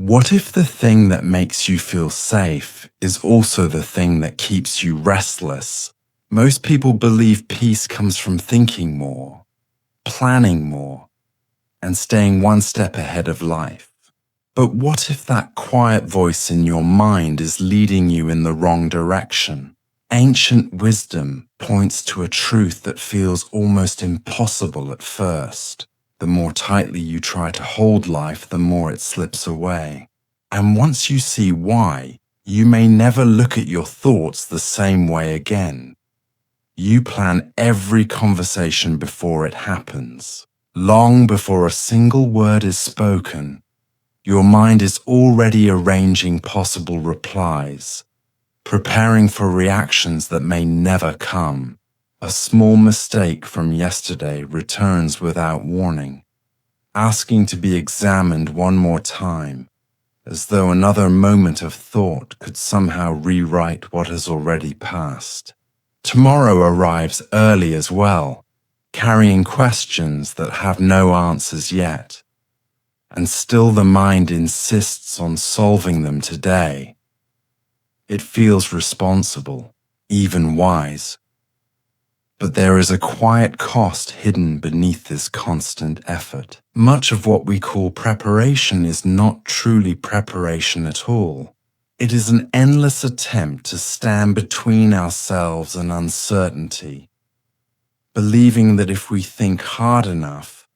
What if the thing that makes you feel safe is also the thing that keeps you restless? Most people believe peace comes from thinking more, planning more, and staying one step ahead of life. But what if that quiet voice in your mind is leading you in the wrong direction? Ancient wisdom points to a truth that feels almost impossible at first. The more tightly you try to hold life, the more it slips away. And once you see why, you may never look at your thoughts the same way again. You plan every conversation before it happens. Long before a single word is spoken, your mind is already arranging possible replies, preparing for reactions that may never come. A small mistake from yesterday returns without warning, asking to be examined one more time, as though another moment of thought could somehow rewrite what has already passed. Tomorrow arrives early as well, carrying questions that have no answers yet, and still the mind insists on solving them today. It feels responsible, even wise. But there is a quiet cost hidden beneath this constant effort. Much of what we call preparation is not truly preparation at all. It is an endless attempt to stand between ourselves and uncertainty, believing that if we think hard enough,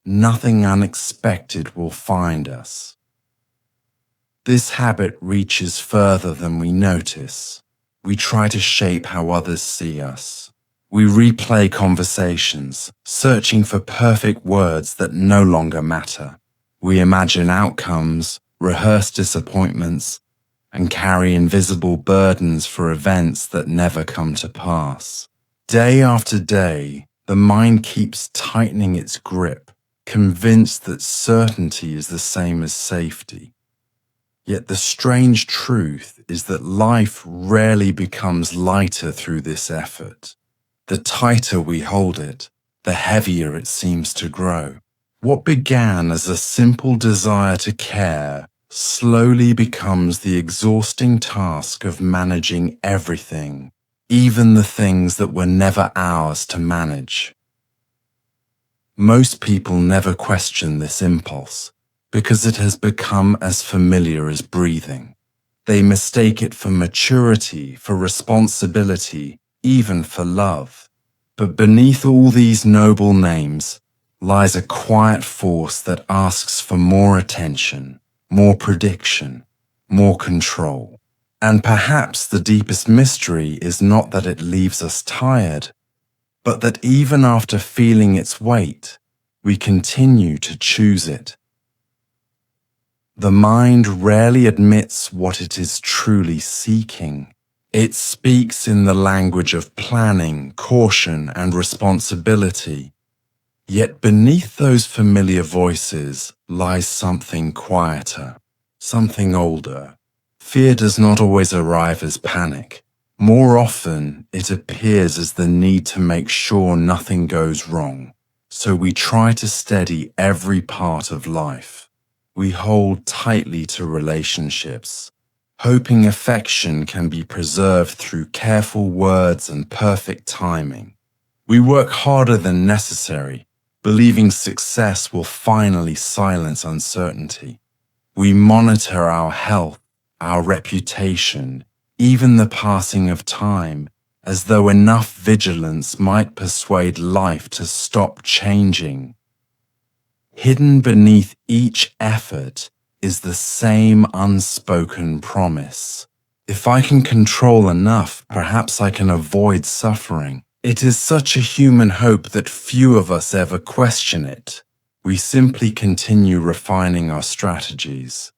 nothing unexpected will find us. This habit reaches further than we notice. We try to shape how others see us. We replay conversations, searching for perfect words that no longer matter. We imagine outcomes, rehearse disappointments, and carry invisible burdens for events that never come to pass. Day after day, the mind keeps tightening its grip, convinced that certainty is the same as safety. Yet the strange truth is that life rarely becomes lighter through this effort. The tighter we hold it, the heavier it seems to grow. What began as a simple desire to care slowly becomes the exhausting task of managing everything, even the things that were never ours to manage. Most people never question this impulse because it has become as familiar as breathing. They mistake it for maturity, for responsibility, even for love. But beneath all these noble names lies a quiet force that asks for more attention, more prediction, more control. And perhaps the deepest mystery is not that it leaves us tired, but that even after feeling its weight, we continue to choose it. The mind rarely admits what it is truly seeking. It speaks in the language of planning, caution, and responsibility. Yet beneath those familiar voices lies something quieter, something older. Fear does not always arrive as panic. More often, it appears as the need to make sure nothing goes wrong. So we try to steady every part of life. We hold tightly to relationships, hoping affection can be preserved through careful words and perfect timing. We work harder than necessary, believing success will finally silence uncertainty. We monitor our health, our reputation, even the passing of time, as though enough vigilance might persuade life to stop changing. Hidden beneath each effort is the same unspoken promise. If I can control enough, perhaps I can avoid suffering. It is such a human hope that few of us ever question it. We simply continue refining our strategies,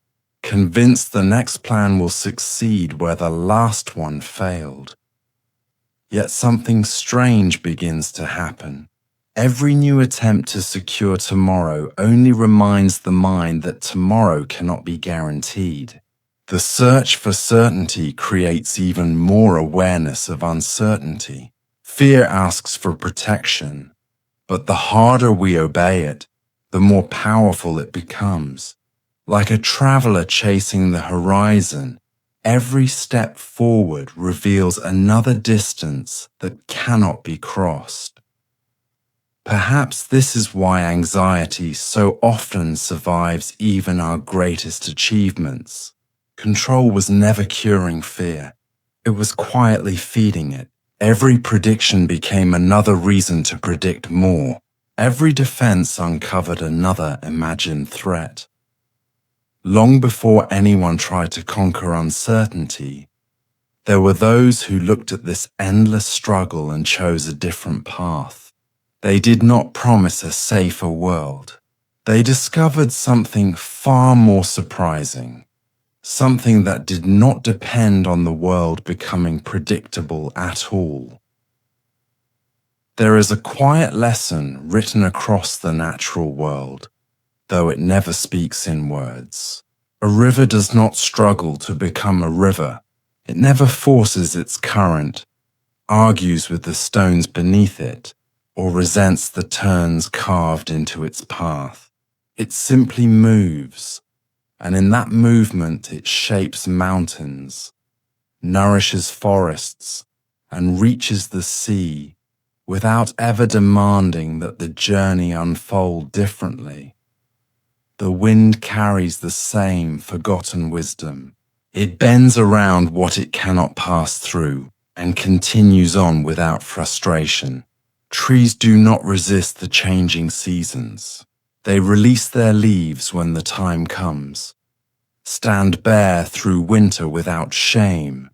convinced the next plan will succeed where the last one failed. Yet something strange begins to happen. Every new attempt to secure tomorrow only reminds the mind that tomorrow cannot be guaranteed. The search for certainty creates even more awareness of uncertainty. Fear asks for protection, but the harder we obey it, the more powerful it becomes, Like a traveler chasing the horizon, every step forward reveals another distance that cannot be crossed. Perhaps this is why anxiety so often survives even our greatest achievements. Control was never curing fear. It was quietly feeding it. Every prediction became another reason to predict more. Every defense uncovered another imagined threat. Long before anyone tried to conquer uncertainty, there were those who looked at this endless struggle and chose a different path. They did not promise a safer world. They discovered something far more surprising, something that did not depend on the world becoming predictable at all. There is a quiet lesson written across the natural world, though it never speaks in words. A river does not struggle to become a river. It never forces its current, argues with the stones beneath it, or resents the turns carved into its path. It simply moves, and in that movement it shapes mountains, nourishes forests, and reaches the sea without ever demanding that the journey unfold differently. The wind carries the same forgotten wisdom. It bends around what it cannot pass through and continues on without frustration. Trees do not resist the changing seasons. They release their leaves when the time comes, stand bare through winter without shame,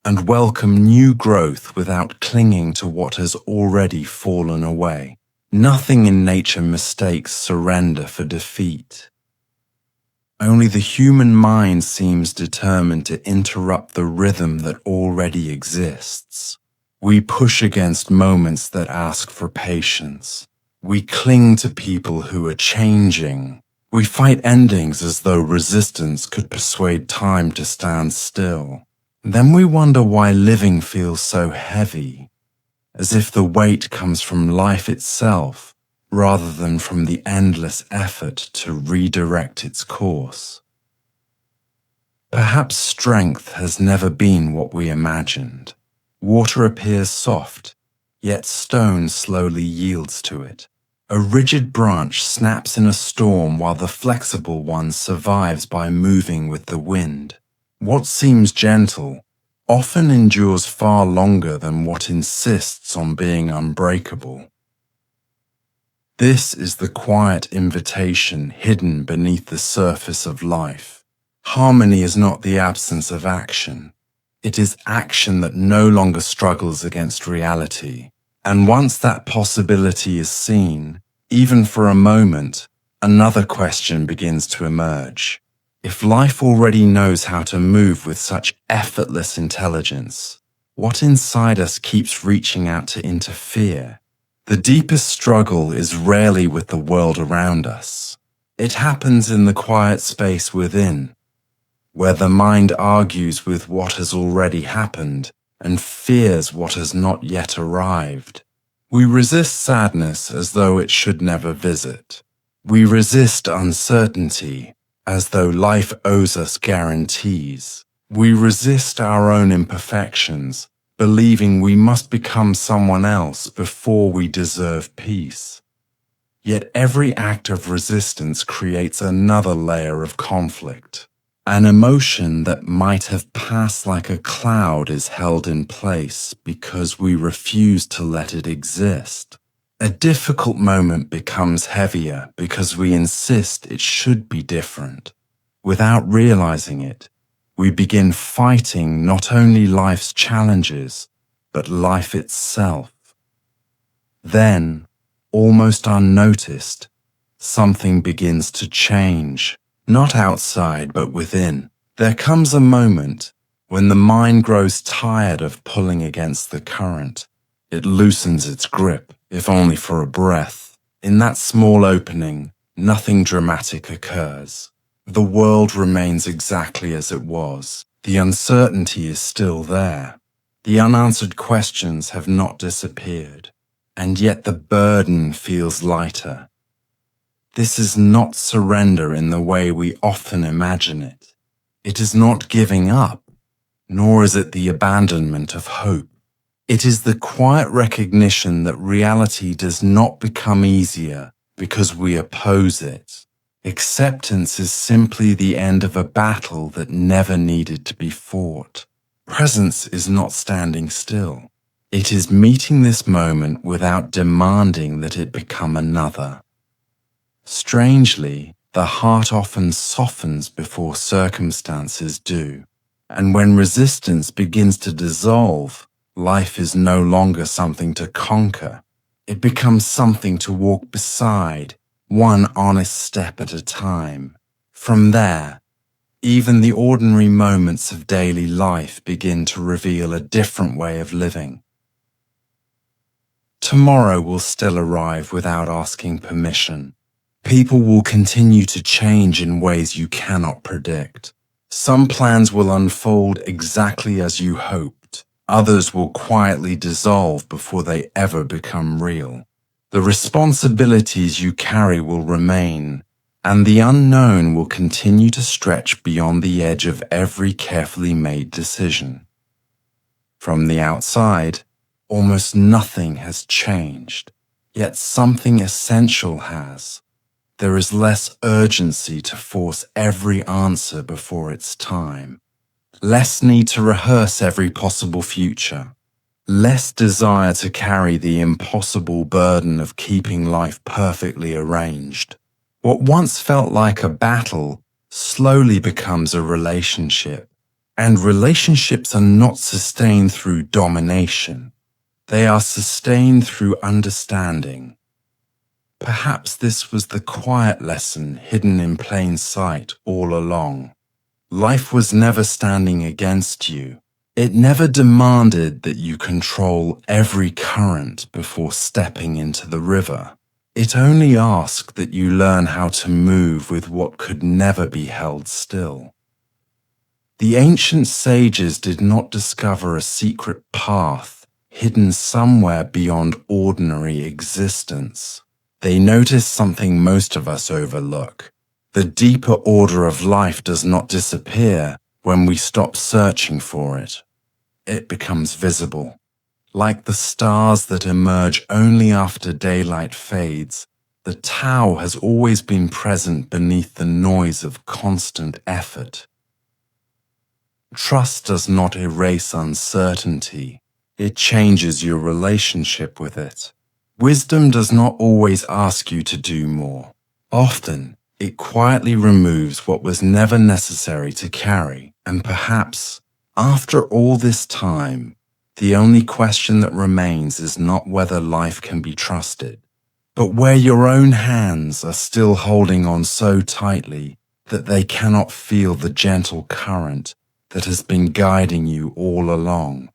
and welcome new growth without clinging to what has already fallen away. Nothing in nature mistakes surrender for defeat. Only the human mind seems determined to interrupt the rhythm that already exists. We push against moments that ask for patience. We cling to people who are changing. We fight endings as though resistance could persuade time to stand still. Then we wonder why living feels so heavy, as if the weight comes from life itself, rather than from the endless effort to redirect its course. Perhaps strength has never been what we imagined. Water appears soft, yet stone slowly yields to it. A rigid branch snaps in a storm while the flexible one survives by moving with the wind. What seems gentle often endures far longer than what insists on being unbreakable. This is the quiet invitation hidden beneath the surface of life. Harmony is not the absence of action. It is action that no longer struggles against reality. And once that possibility is seen, even for a moment, another question begins to emerge. If life already knows how to move with such effortless intelligence, what inside us keeps reaching out to interfere? The deepest struggle is rarely with the world around us. It happens in the quiet space within, where the mind argues with what has already happened and fears what has not yet arrived. We resist sadness as though it should never visit. We resist uncertainty as though life owes us guarantees. We resist our own imperfections, believing we must become someone else before we deserve peace. Yet every act of resistance creates another layer of conflict. An emotion that might have passed like a cloud is held in place because we refuse to let it exist. A difficult moment becomes heavier because we insist it should be different. Without realizing it, we begin fighting not only life's challenges, but life itself. Then, almost unnoticed, something begins to change, not outside but within. There comes a moment when the mind grows tired of pulling against the current. It loosens its grip, if only for a breath. In that small opening, nothing dramatic occurs. The world remains exactly as it was. The uncertainty is still there. The unanswered questions have not disappeared, and yet the burden feels lighter. This is not surrender in the way we often imagine it. It is not giving up, nor is it the abandonment of hope. It is the quiet recognition that reality does not become easier because we oppose it. Acceptance is simply the end of a battle that never needed to be fought. Presence is not standing still. It is meeting this moment without demanding that it become another. Strangely, the heart often softens before circumstances do, and when resistance begins to dissolve, life is no longer something to conquer. It becomes something to walk beside, one honest step at a time. From there, even the ordinary moments of daily life begin to reveal a different way of living. Tomorrow will still arrive without asking permission. People will continue to change in ways you cannot predict. Some plans will unfold exactly as you hoped. Others will quietly dissolve before they ever become real. The responsibilities you carry will remain, and the unknown will continue to stretch beyond the edge of every carefully made decision. From the outside, almost nothing has changed, yet something essential has. There is less urgency to force every answer before it's time, less need to rehearse every possible future, less desire to carry the impossible burden of keeping life perfectly arranged. What once felt like a battle slowly becomes a relationship, and relationships are not sustained through domination. They are sustained through understanding. Perhaps this was the quiet lesson hidden in plain sight all along. Life was never standing against you. It never demanded that you control every current before stepping into the river. It only asked that you learn how to move with what could never be held still. The ancient sages did not discover a secret path hidden somewhere beyond ordinary existence. They noticed something most of us overlook. The deeper order of life does not disappear when we stop searching for it. It becomes visible. Like the stars that emerge only after daylight fades, the Tao has always been present beneath the noise of constant effort. Trust does not erase uncertainty. It changes your relationship with it. Wisdom does not always ask you to do more. Often, it quietly removes what was never necessary to carry, and perhaps, after all this time, the only question that remains is not whether life can be trusted, but where your own hands are still holding on so tightly that they cannot feel the gentle current that has been guiding you all along.